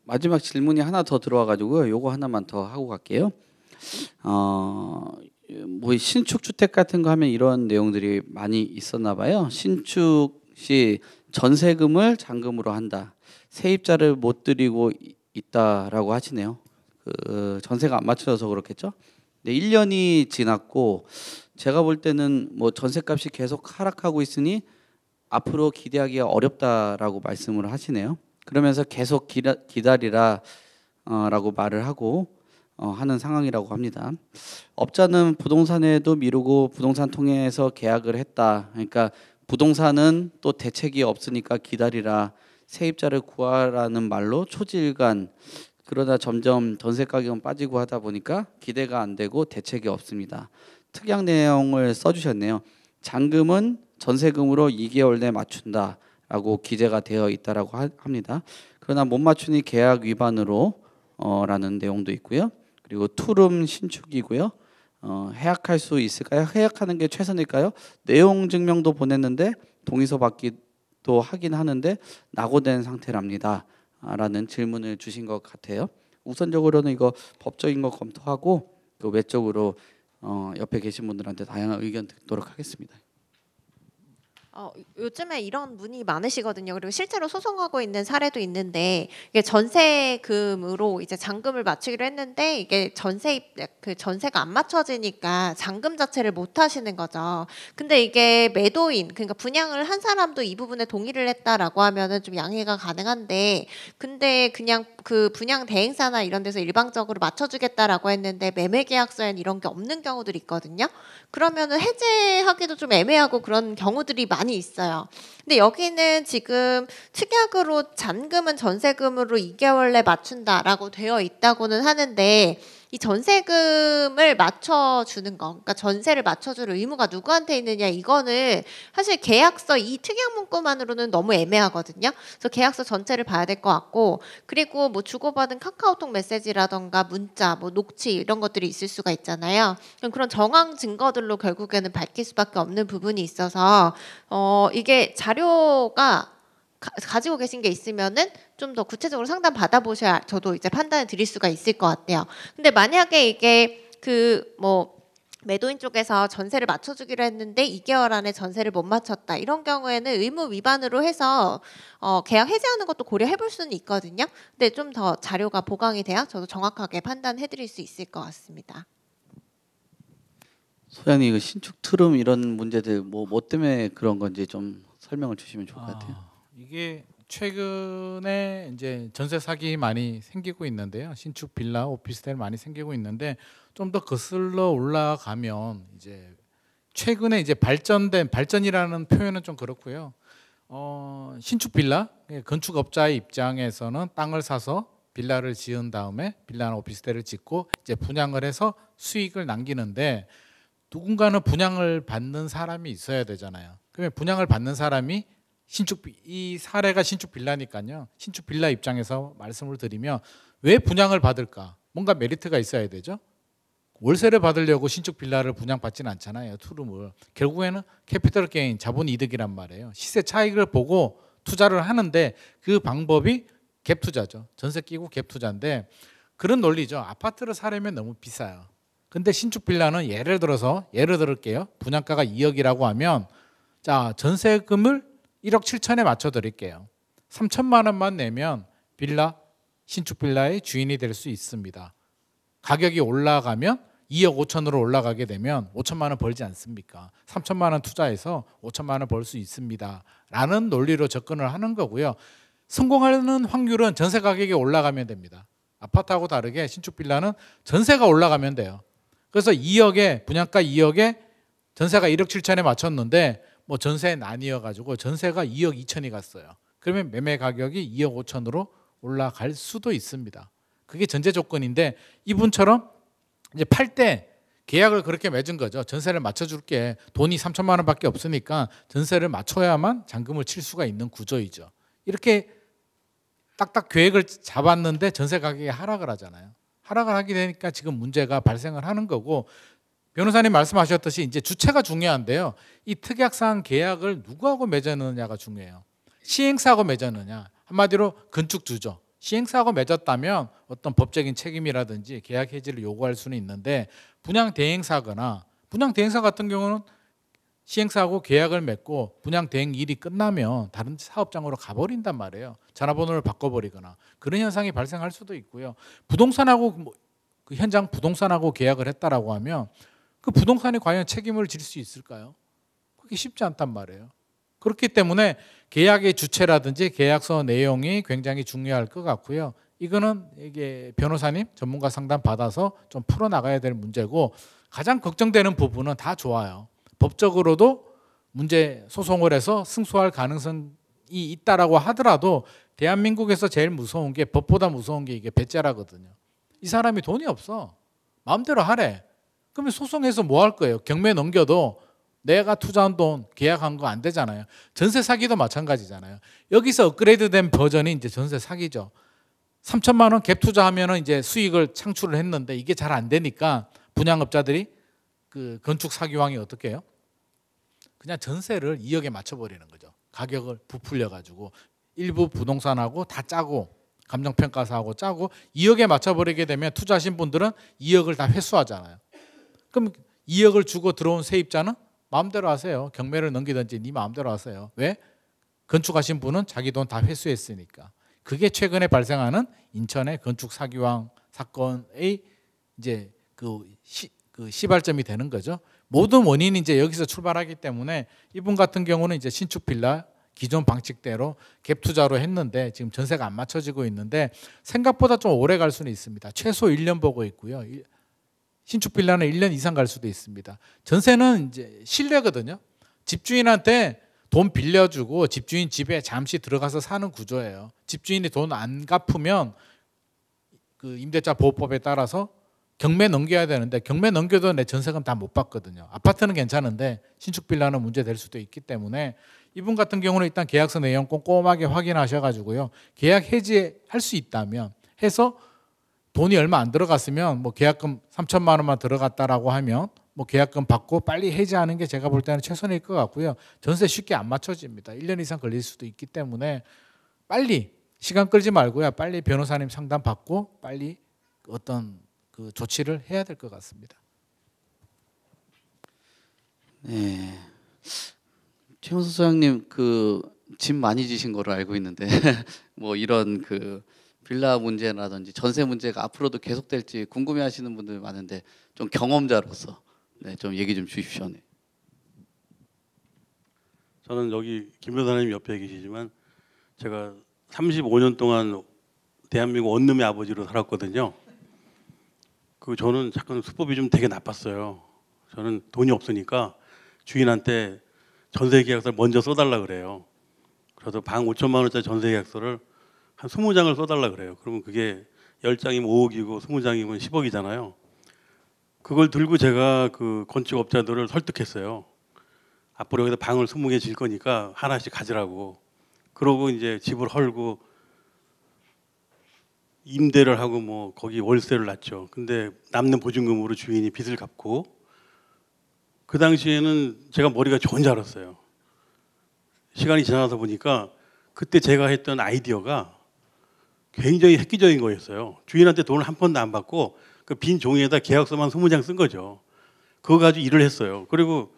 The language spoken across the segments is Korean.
마지막 질문이 하나 더 들어와가지고요. 요거 하나만 더 하고 갈게요. 뭐 신축 주택 같은 거 하면 이런 내용들이 많이 있었나 봐요. 신축 시 전세금을 잔금으로 한다. 세입자를 못 들이고 있다라고 하시네요. 전세가 안 맞춰져서 그렇겠죠. 네, 1년이 지났고 제가 볼 때는 뭐 전세값이 계속 하락하고 있으니 앞으로 기대하기가 어렵다라고 말씀을 하시네요. 그러면서 계속 기다리라 라고 말을 하고 하는 상황이라고 합니다. 업자는 부동산에도 미루고 부동산 통해서 계약을 했다. 그러니까 부동산은 또 대책이 없으니까 기다리라. 세입자를 구하라는 말로 초지일간 그러다 점점 전세 가격은 빠지고 하다 보니까 기대가 안 되고 대책이 없습니다. 특약 내용을 써주셨네요. 잔금은 전세금으로 2개월 내 맞춘다라고 기재가 되어 있다라고 합니다. 그러나 못 맞추니 계약 위반으로 라는 내용도 있고요. 그리고 투룸 신축이고요. 해약할 수 있을까요? 해약하는 게 최선일까요? 내용 증명도 보냈는데 동의서 받기도 하긴 하는데 낙오된 상태랍니다. 라는 질문을 주신 것 같아요. 우선적으로는 이거 법적인 거 검토하고 그 외적으로 옆에 계신 분들한테 다양한 의견 듣도록 하겠습니다. 요즘에 이런 문의 많으시거든요. 그리고 실제로 소송하고 있는 사례도 있는데 이게 전세금으로 이제 잔금을 맞추기로 했는데 이게 전세가 안 맞춰지니까 잔금 자체를 못 하시는 거죠. 근데 이게 매도인 그러니까 분양을 한 사람도 이 부분에 동의를 했다라고 하면은 좀 양해가 가능한데 근데 그냥 그 분양 대행사나 이런 데서 일방적으로 맞춰주겠다라고 했는데 매매 계약서엔 이런 게 없는 경우들이 있거든요. 그러면은 해제하기도 좀 애매하고 그런 경우들이 많이 있어요. 근데 여기는 지금 특약으로 잔금은 전세금으로 2개월 내 맞춘다라고 되어 있다고는 하는데 이 전세금을 맞춰주는 거, 그러니까 전세를 맞춰줄 의무가 누구한테 있느냐 이거는 사실 계약서 이 특약 문구만으로는 너무 애매하거든요. 그래서 계약서 전체를 봐야 될 것 같고 그리고 뭐 주고받은 카카오톡 메시지라던가 문자, 뭐 녹취 이런 것들이 있을 수가 있잖아요. 그런 정황 증거들로 결국에는 밝힐 수밖에 없는 부분이 있어서 이게 자료가 가지고 계신 게 있으면은 좀 더 구체적으로 상담 받아보셔야 저도 이제 판단을 드릴 수가 있을 것 같아요. 근데 만약에 이게 뭐 매도인 쪽에서 전세를 맞춰주기로 했는데 2개월 안에 전세를 못 맞췄다 이런 경우에는 의무 위반으로 해서 계약 해지하는 것도 고려해볼 수는 있거든요. 근데 좀 더 자료가 보강이 돼야 저도 정확하게 판단해드릴 수 있을 것 같습니다. 소장님 이거 신축 트름 이런 문제들 뭐 때문에 그런 건지 좀 설명을 주시면 좋을 것 같아요. 이게 최근에 이제 전세 사기 많이 생기고 있는데요. 신축 빌라, 오피스텔 많이 생기고 있는데 좀 더 거슬러 올라가면 이제 최근에 이제 발전이라는 표현은 좀 그렇고요. 신축 빌라 건축업자의 입장에서는 땅을 사서 빌라를 지은 다음에 빌라나 오피스텔을 짓고 이제 분양을 해서 수익을 남기는데 누군가는 분양을 받는 사람이 있어야 되잖아요. 그러면 분양을 받는 사람이 이 사례가 신축 빌라니까요. 신축 빌라 입장에서 말씀을 드리면 왜 분양을 받을까? 뭔가 메리트가 있어야 되죠. 월세를 받으려고 신축 빌라를 분양받지는 않잖아요. 투룸을. 결국에는 캐피털 게인, 자본 이득이란 말이에요. 시세 차익을 보고 투자를 하는데 그 방법이 갭 투자죠. 전세 끼고 갭 투자인데 그런 논리죠. 아파트를 사려면 너무 비싸요. 근데 신축 빌라는 예를 들을게요. 분양가가 2억이라고 하면 자, 전세금을 1억 7천에 맞춰 드릴게요. 3천만 원만 내면 신축 빌라의 주인이 될 수 있습니다. 가격이 올라가면 2억 5천으로 올라가게 되면 5천만 원 벌지 않습니까? 3천만 원 투자해서 5천만 원 벌 수 있습니다. 라는 논리로 접근을 하는 거고요. 성공하는 확률은 전세 가격이 올라가면 됩니다. 아파트하고 다르게 신축 빌라는 전세가 올라가면 돼요. 그래서 분양가 2억에 전세가 1억 7천에 맞췄는데 뭐 전세 난이어가지고 전세가 2억 2천이 갔어요. 그러면 매매 가격이 2억 5천으로 올라갈 수도 있습니다. 그게 전제 조건인데 이분처럼 이제 팔 때 계약을 그렇게 맺은 거죠. 전세를 맞춰줄게. 돈이 3천만 원밖에 없으니까 전세를 맞춰야만 잔금을 칠 수가 있는 구조이죠. 이렇게 딱딱 계획을 잡았는데 전세 가격이 하락을 하잖아요. 하락을 하게 되니까 지금 문제가 발생을 하는 거고 변호사님 말씀하셨듯이 이제 주체가 중요한데요. 이 특약상 계약을 누구하고 맺었느냐가 중요해요. 시행사하고 맺었느냐. 한마디로 건축주죠. 시행사하고 맺었다면 어떤 법적인 책임이라든지 계약 해지를 요구할 수는 있는데 분양 대행사거나 분양 대행사 같은 경우는 시행사하고 계약을 맺고 분양 대행 일이 끝나면 다른 사업장으로 가버린단 말이에요. 전화번호를 바꿔버리거나 그런 현상이 발생할 수도 있고요. 부동산하고 그 현장 부동산하고 계약을 했다라고 하면 그 부동산이 과연 책임을 질 수 있을까요? 그게 쉽지 않단 말이에요. 그렇기 때문에 계약의 주체라든지 계약서 내용이 굉장히 중요할 것 같고요. 이거는 이게 변호사님 전문가 상담 받아서 좀 풀어 나가야 될 문제고 가장 걱정되는 부분은 다 좋아요. 법적으로도 문제 소송을 해서 승소할 가능성이 있다라고 하더라도 대한민국에서 제일 무서운 게 법보다 무서운 게 이게 배째라거든요. 이 사람이 돈이 없어. 마음대로 하래. 그러면 소송해서 뭐 할 거예요? 경매 넘겨도 내가 투자한 돈 계약한 거 안 되잖아요. 전세 사기도 마찬가지잖아요. 여기서 업그레이드된 버전이 이제 전세 사기죠. 3천만 원 갭 투자하면은 이제 수익을 창출을 했는데 이게 잘 안 되니까 분양업자들이 그 건축 사기왕이 어떻게 해요? 그냥 전세를 2억에 맞춰버리는 거죠. 가격을 부풀려 가지고 일부 부동산하고 다 짜고 감정평가사하고 짜고 2억에 맞춰버리게 되면 투자하신 분들은 2억을 다 회수하잖아요. 그럼 2억을 주고 들어온 세입자는 마음대로 하세요. 경매를 넘기든지 네 마음대로 하세요. 왜? 건축하신 분은 자기 돈 다 회수했으니까. 그게 최근에 발생하는 인천의 건축 사기왕 사건의 이제 그 시발점이 되는 거죠. 모든 원인이 이제 여기서 출발하기 때문에 이분 같은 경우는 이제 신축 빌라 기존 방식대로 갭 투자로 했는데 지금 전세가 안 맞춰지고 있는데 생각보다 좀 오래 갈 수는 있습니다. 최소 1년 보고 있고요. 신축 빌라는 1년 이상 갈 수도 있습니다. 전세는 이제 신뢰거든요. 집주인한테 돈 빌려주고 집주인 집에 잠시 들어가서 사는 구조예요. 집주인이 돈 안 갚으면 그 임대차 보호법에 따라서 경매 넘겨야 되는데 경매 넘겨도 내 전세금 다 못 받거든요. 아파트는 괜찮은데 신축 빌라는 문제될 수도 있기 때문에 이분 같은 경우는 일단 계약서 내용 꼼꼼하게 확인하셔가지고요. 계약 해지할 수 있다면 해서 돈이 얼마 안 들어갔으면 뭐 계약금 3천만 원만 들어갔다라고 하면 뭐 계약금 받고 빨리 해지하는 게 제가 볼 때는 최선일 것 같고요. 전세 쉽게 안 맞춰집니다. 1년 이상 걸릴 수도 있기 때문에 빨리 시간 끌지 말고요. 빨리 변호사님 상담 받고 빨리 어떤 그 조치를 해야 될 것 같습니다. 네. 최은수 소장님 그 짐 많이 지신 거로 알고 있는데 뭐 이런 그 빌라 문제라든지 전세 문제가 앞으로도 계속될지 궁금해하시는 분들 많은데 좀 경험자로서 네, 좀 얘기 좀 주십시오. 네. 저는 여기 김 변호사님 옆에 계시지만 제가 35년 동안 대한민국 원룸의 아버지로 살았거든요. 그 저는 잠깐 수법이 좀 되게 나빴어요. 저는 돈이 없으니까 주인한테 전세 계약서를 먼저 써달라 그래요. 그래서 방 5천만 원짜리 전세 계약서를 한 20장을 써달라 그래요. 그러면 그게 10장이면 5억이고 20장이면 10억이잖아요. 그걸 들고 제가 그 건축업자들을 설득했어요. 앞으로 여기서 방을 20개 질 거니까 하나씩 가지라고. 그러고 이제 집을 헐고 임대를 하고 뭐 거기 월세를 놨죠. 근데 남는 보증금으로 주인이 빚을 갚고 그 당시에는 제가 머리가 좋은 줄 알았어요. 시간이 지나서 보니까 그때 제가 했던 아이디어가 굉장히 획기적인 거였어요. 주인한테 돈을 한 푼도 안 받고 그 빈 종이에다 계약서만 20장 쓴 거죠. 그거 가지고 일을 했어요. 그리고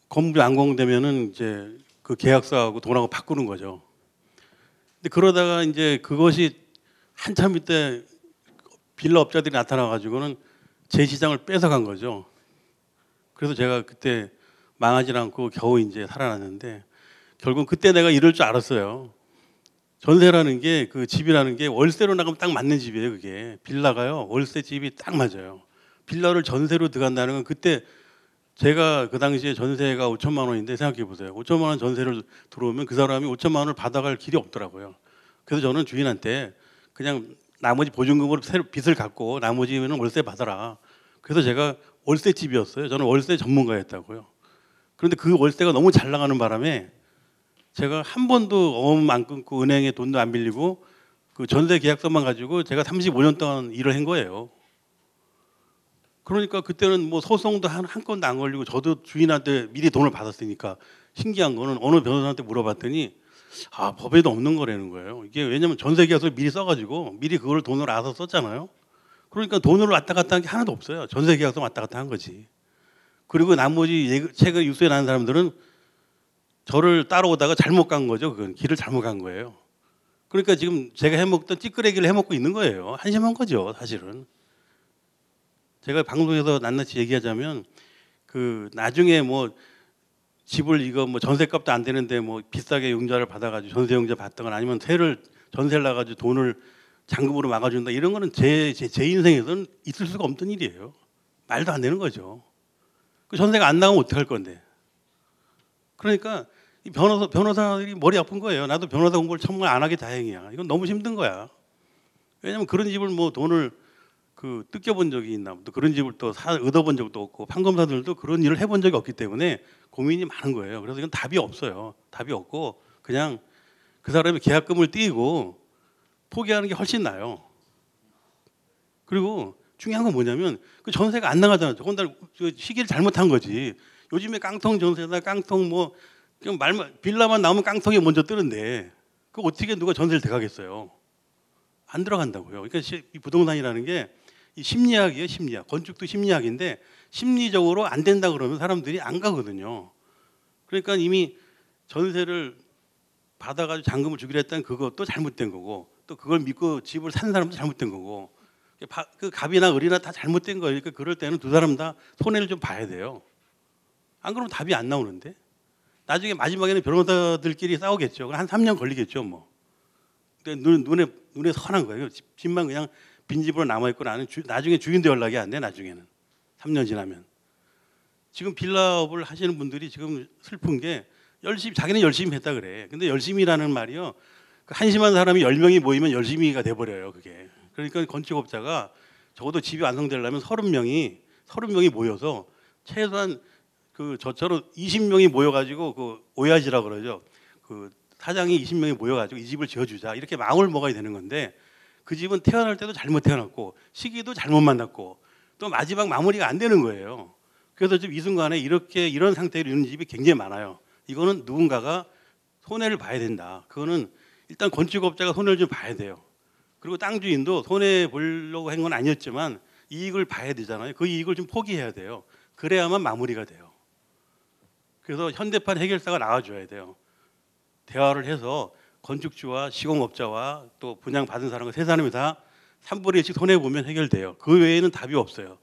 건물이 완공되면은 이제 그 계약서하고 돈하고 바꾸는 거죠. 근데 그러다가 이제 그것이 한참 이때 빌라 업자들이 나타나 가지고는 제 시장을 뺏어간 거죠. 그래서 제가 그때 망하지 않고 겨우 이제 살아났는데 결국 그때 내가 이럴 줄 알았어요. 전세라는 게 그 집이라는 게 월세로 나가면 딱 맞는 집이에요. 그게 빌라가요 월세 집이 딱 맞아요. 빌라를 전세로 들어간다는 건 그때 제가 그 당시에 전세가 5천만 원인데 생각해 보세요. 5천만 원 전세를 들어오면 그 사람이 5천만 원을 받아갈 길이 없더라고요. 그래서 저는 주인한테 그냥 나머지 보증금으로 빚을 갚고 나머지는 월세 받아라. 그래서 제가 월세 집이었어요. 저는 월세 전문가였다고요. 그런데 그 월세가 너무 잘 나가는 바람에 제가 한 번도 어음 안 끊고 은행에 돈도 안 빌리고 그 전세 계약서만 가지고 제가 35년 동안 일을 한 거예요. 그러니까 그때는 뭐 소송도 한 건도 안 걸리고 저도 주인한테 미리 돈을 받았으니까 신기한 거는 어느 변호사한테 물어봤더니 아, 법에도 없는 거라는 거예요. 이게 왜냐면 전세 계약서 미리 써가지고 미리 그걸 돈으로 알아서 썼잖아요. 그러니까 돈으로 왔다 갔다 한 게 하나도 없어요. 전세 계약서 왔다 갔다 한 거지. 그리고 나머지 책을 유수에 나는 사람들은 저를 따라오다가 잘못 간 거죠. 그건 길을 잘못 간 거예요. 그러니까 지금 제가 해먹던 찌끄레기를 해먹고 있는 거예요. 한심한 거죠, 사실은. 제가 방송에서 낱낱이 얘기하자면 그 나중에 뭐 집을 이거 뭐 전세값도 안 되는데 뭐 비싸게 융자를 받아가지고 전세융자 받다거나 아니면 전세를 나가지고 돈을 잔금으로 막아준다 이런 거는 제 인생에서는 있을 수가 없던 일이에요. 말도 안 되는 거죠. 그 전세가 안 나가면 어떡할 건데. 그러니까 이 변호사들이 머리 아픈 거예요. 나도 변호사 공부를 정말 안 하기 다행이야. 이건 너무 힘든 거야. 왜냐면 그런 집을 뭐 돈을 그 뜯겨본 적이 있나, 또 그런 집을 또 얻어본 적도 없고 판검사들도 그런 일을 해본 적이 없기 때문에 고민이 많은 거예요. 그래서 이건 답이 없어요. 답이 없고 그냥 그 사람이 계약금을 띄고 포기하는 게 훨씬 나아요. 그리고 중요한 건 뭐냐면 그 전세가 안 나가잖아요. 더군다나 시기를 잘못한 거지. 요즘에 깡통 전세다 깡통 뭐 말만 빌라만 나오면 깡통이 먼저 뜨는데 그 어떻게 누가 전세를 대가겠어요? 안 들어간다고요. 그러니까 이 부동산이라는 게 이 심리학이에요, 심리학. 건축도 심리학인데 심리적으로 안 된다 그러면 사람들이 안 가거든요. 그러니까 이미 전세를 받아가지고 잔금을 주기로 했다는 그것도 잘못된 거고 또 그걸 믿고 집을 산 사람도 잘못된 거고 그 갑이나 을이나 다 잘못된 거예요. 그러니까 그럴 때는 두 사람 다 손해를 좀 봐야 돼요. 안 그러면 답이 안 나오는데 나중에 마지막에는 변호사들끼리 싸우겠죠. 한 3년 걸리겠죠, 뭐. 근데 눈에 선한 거예요. 집만 그냥 빈집으로 남아 있고 나중에 주인도 연락이 안 돼. 나중에는 3년 지나면. 지금 빌라업을 하시는 분들이 지금 슬픈 게 자기는 열심히 했다 그래. 근데 열심히라는 말이요. 그 한심한 사람이 10명이 모이면 열심히가 돼 버려요, 그게. 그러니까 건축업자가 적어도 집이 완성되려면 30명이 모여서 최소한 그 저처럼 20명이 모여가지고 그 오야지라 그러죠. 그 사장이 20명이 모여가지고 이 집을 지어주자 이렇게 마음을 먹어야 되는 건데 그 집은 태어날 때도 잘못 태어났고 시기도 잘못 만났고 또 마지막 마무리가 안 되는 거예요. 그래서 지금 이 순간에 이런 상태로 있는 집이 굉장히 많아요. 이거는 누군가가 손해를 봐야 된다. 그거는 일단 건축업자가 손해를 좀 봐야 돼요. 그리고 땅 주인도 손해 보려고 한 건 아니었지만 이익을 봐야 되잖아요. 그 이익을 좀 포기해야 돼요. 그래야만 마무리가 돼요. 그래서 현대판 해결사가 나와줘야 돼요. 대화를 해서 건축주와 시공업자와 또 분양 받은 사람과 세 사람이 다 3분의 1씩 손해 보면 해결돼요. 그 외에는 답이 없어요.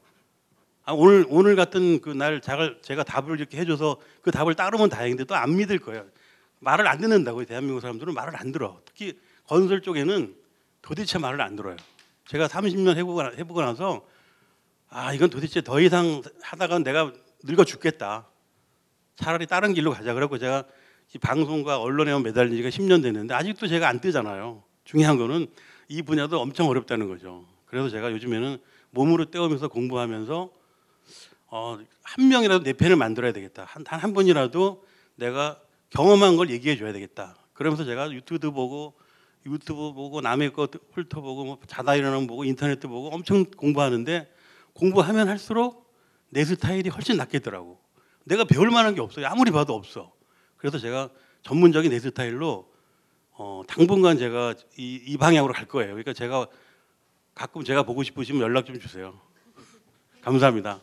오늘 같은 그 날 제가 답을 이렇게 해줘서 그 답을 따르면 다행인데 또 안 믿을 거예요. 말을 안 듣는다고요. 대한민국 사람들은 말을 안 들어. 특히 건설 쪽에는 도대체 말을 안 들어요. 제가 30년 해보고 나서 이건 도대체 더 이상 하다가 내가 늙어 죽겠다. 차라리 다른 길로 가자. 그래갖고 제가 이 방송과 언론에만 매달린 지가 10년 됐는데 아직도 제가 안 뜨잖아요. 중요한 거는 이 분야도 엄청 어렵다는 거죠. 그래서 제가 요즘에는 몸으로 때우면서 공부하면서 한 명이라도 내 편을 만들어야 되겠다. 한 번이라도 내가 경험한 걸 얘기해 줘야 되겠다. 그러면서 제가 유튜브 보고 남의 거 훑어보고 뭐 자다 일어나면 보고 인터넷도 보고 엄청 공부하는데 공부하면 할수록 내 스타일이 훨씬 낫겠더라고. 내가 배울 만한 게 없어요. 아무리 봐도 없어. 그래서 제가 전문적인 내 스타일로 당분간 제가 이 방향으로 갈 거예요. 그러니까 가끔 제가 보고 싶으시면 연락 좀 주세요. 감사합니다.